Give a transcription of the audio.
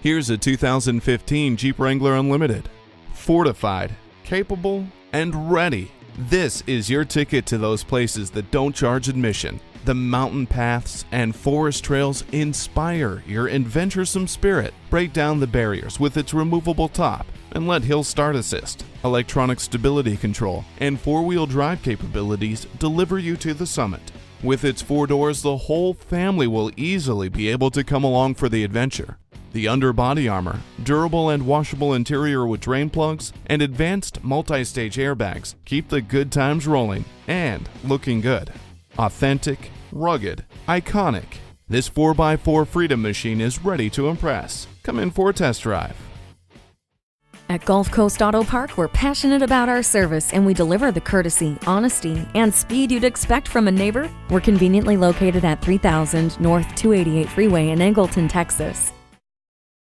Here's a 2015 Jeep Wrangler Unlimited. Fortified, capable, and ready. This is your ticket to those places that don't charge admission. The mountain paths and forest trails inspire your adventuresome spirit. Break down the barriers with its removable top and let Hill Start Assist, electronic stability control, and four-wheel drive capabilities deliver you to the summit. With its 4 doors, the whole family will easily be able to come along for the adventure. The underbody armor, durable and washable interior with drain plugs, and advanced multi-stage airbags keep the good times rolling and looking good. Authentic, rugged, iconic. This 4x4 Freedom machine is ready to impress. Come in for a test drive. At Gulf Coast Auto Park, we're passionate about our service and we deliver the courtesy, honesty, and speed you'd expect from a neighbor. We're conveniently located at 3000 North 288 Freeway in Angleton, Texas.